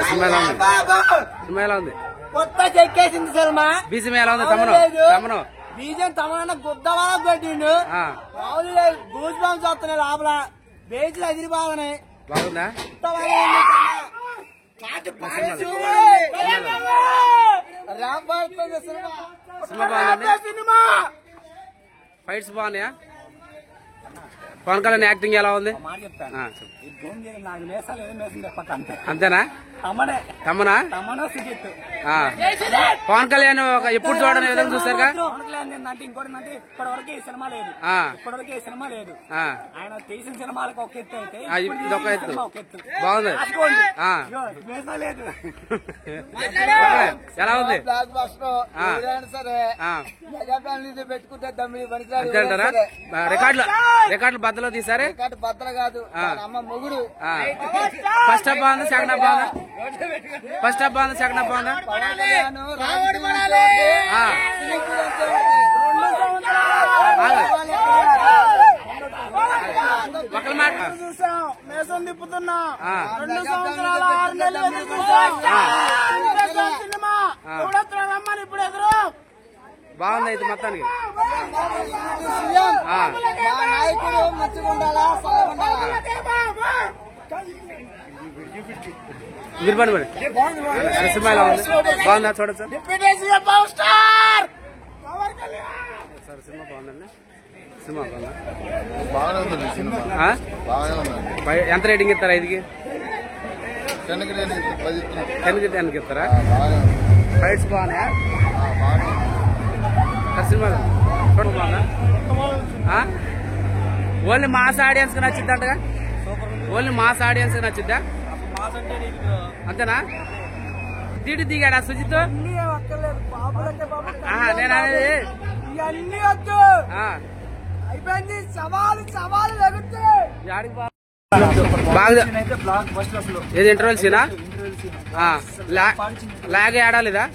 Cinema ఎలా ఉంది? Cinema ఎలా ఉంది? కొత్త చెక్కేసింది సినిమా. బీజం ఎలా ఉంది? తమను బీజం తమన్నా గుద్దవా పెట్టిండు. గూస్ బాంబ్స్ వస్తున్నాయి లోపల. బేజీలు ఎదిరిపోతున్నాయి. బాగుందా? సినిమా ఫైట్స్ బాగున్నాయా? పవన్ కళ్యాణ్ యాక్టింగ్ ఎలా ఉంది? అంతేనా? తమ్మనా? పవన్ కళ్యాణ్ ఎప్పుడు చూడని విధంగా చూసారుగా? ఇప్పటివరకు ఈ సినిమా లేదు. ఆయన తీసిన సినిమాలకు ఒక ఎత్తు అయితే ఇదొక ఎత్తు. బాగుంది. ఎలా ఉంది? పెట్టుకుంటే అంతేంటారా? రికార్డులు బద్దలో తీసారే? బద్దలు కాదు, అమ్మ మొగుడు. ఫస్ట్ హాఫ్ బాగుంది, సెకండ్ హాఫ్ బాగుందా? ఫస్ట్ హాఫ్ బాగుంది, సెకండ్ హాఫ్ బాగుందా? ఒకళ్ళ మాట మేసం తిప్పుతున్నా. ఇప్పుడు ఎదురు బాగుంది అయితే మొత్తానికి. నాయకుడు మంచిగా ఉండాలా, మీరు పని మరి సినిమా ఎలా ఉంది? బాగుందా? చూడచ్చు సార్. సినిమా బాగుందండి. సినిమా బాగుందా? ఎంత రేటింగ్ ఇస్తారా? 5కి 10కి ఇస్తారా? ఫైట్స్ బాగున్నాయా? సినిమా చూడ బాగుందా? ఓన్లీ మాస్ ఆడియన్స్ కి నచ్చింది అంటగా? ఓన్లీ మాస్ ఆడియన్స్ కి నచ్చిందా? అంతేనా? దిగాడా సుజిత్? నేను అయిపోయింది. సవాలు బాగా ఏది ఇంటర్వెల్ సీనా? లాగే ఆడాలేదా?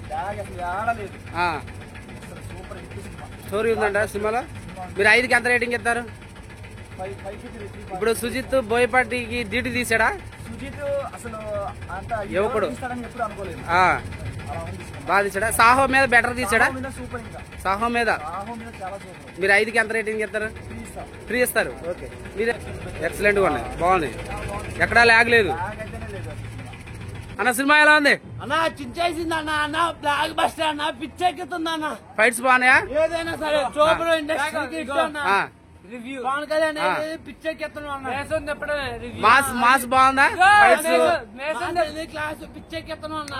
స్టోరీ ఉందంట సినిమాలో. మీరు 5కి ఎంత రేటింగ్ ఇస్తారు? ఇప్పుడు సుజిత్ బోయపాటికి డ్యూటీ తీసాడా? యువకుడు బాగా తీసాడా? సాహో మీద బెటర్ తీసాడా? సాహో మీద మీరు 5కి ఎంత రేటింగ్ ఇస్తారు? 3 ఇస్తారు. ఓకే, మీరు ఎక్సలెంట్ గా ఉన్నాయి, బాగున్నాయి, ఎక్కడా లాగ్ లేదు. అన్న సినిమా ఎలా ఉంది? అన్నా చించేసింది అన్న. బ్లాక్ బస్టర్ అన్న, పిచ్చెక్కుతుంది అన్న. ఫైట్స్ బాగున్నాయా? ఏదైనా సరే సూపర్. ఇండస్ట్రీ పవన్ కళ్యాణ్ పిచ్చెక్కిస్తున్నాం. మాస్ బాగుందా? క్లాస్ పిచ్చెక్కిస్తున్నాం అన్న.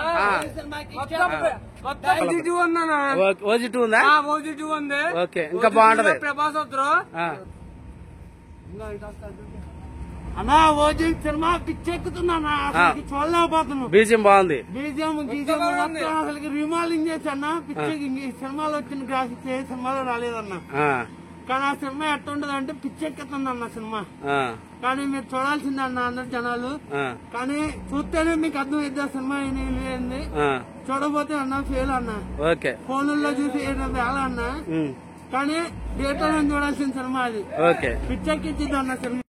ఓజీ 2 ఉందా? ఓజీ 2 ఉంది. ఓకే, ఇంకా బాగుంటది. ప్రభాస్ వద్దరు అన్నా. ఓజీ సినిమా పిచ్చెక్కుతున్నా, చూడలేకపోతున్నాం. బీజియం బాగుంది. బీజియం అసలు రీమాలింగ్ చేసి అన్న. పిచ్చెక్కి సినిమాలో వచ్చిన గ్రాఫిక్స్ ఏ సినిమాలో రాలేదన్నా. కానీ ఆ సినిమా ఎట్టుండదు అంటే పిచ్చెక్కుతుంది అన్న సినిమా. కానీ మీరు చూడాల్సిందే అన్న అందరు జనాలు. కానీ చూస్తేనే మీకు అర్థమైద్ది ఆ సినిమా ఏంది. చూడబోతే అన్న ఫెయిల్ అన్న. ఫోన్లలో చూసి వేళ అన్న. కానీ థియేటర్ చూడాల్సిన సినిమా అది. పిచ్చెక్కించింది అన్న సినిమా.